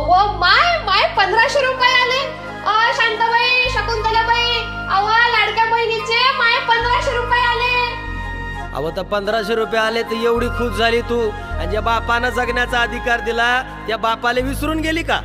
व माय माय 1500 रुपये आले. शांताबाई, शकुंतलाबाई, अवा लाडक्या बहिणीचे माय 1500 रुपये आले. अहो तर 1500 रुपये आले तर एवढी खुश झाली तू, आणि ज्या बापानं जगण्याचा अधिकार दिला त्या बापाला विसरून गेली का?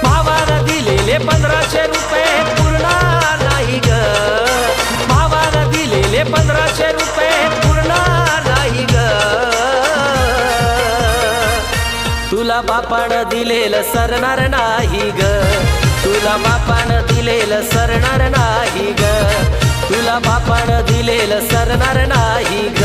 भावानं दिलेले 1500 रुपये पुरणार नाही ग. भावानं दिलेले 1500 रुपये पुरणार नाही ग. तुला बापानं दिलेलं सरणार नाही ग. तुला बापानं दिलेलं सरणार नाही ग. तुला बापानं दिलेलं सरणार नाही ग.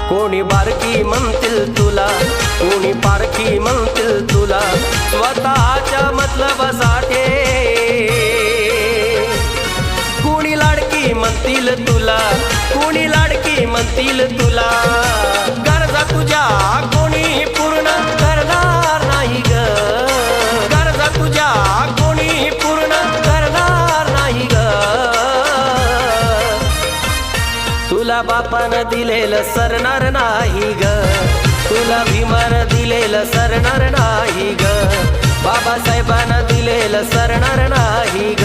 कोणी बारकी म्हणतील तुला, कोणी पारखी म्हणतील तुला, स्वतःच्या मतलबासाठी. कोणी लाडकी म्हणतील तुला, कोणी लाडकी म्हणतील तुला, गरजा तुझ्या कोणी पूर्ण करणार नाही ग. गरजा तुझ्या कोणी पूर्ण करणार नाही ग. तुला बापानं दिलेलं सरणार नाही ग. तुला भीमानं दिलेलं सरणार नाही ग. बाबासाहेबांना दिलेलं सरणार नाही ग.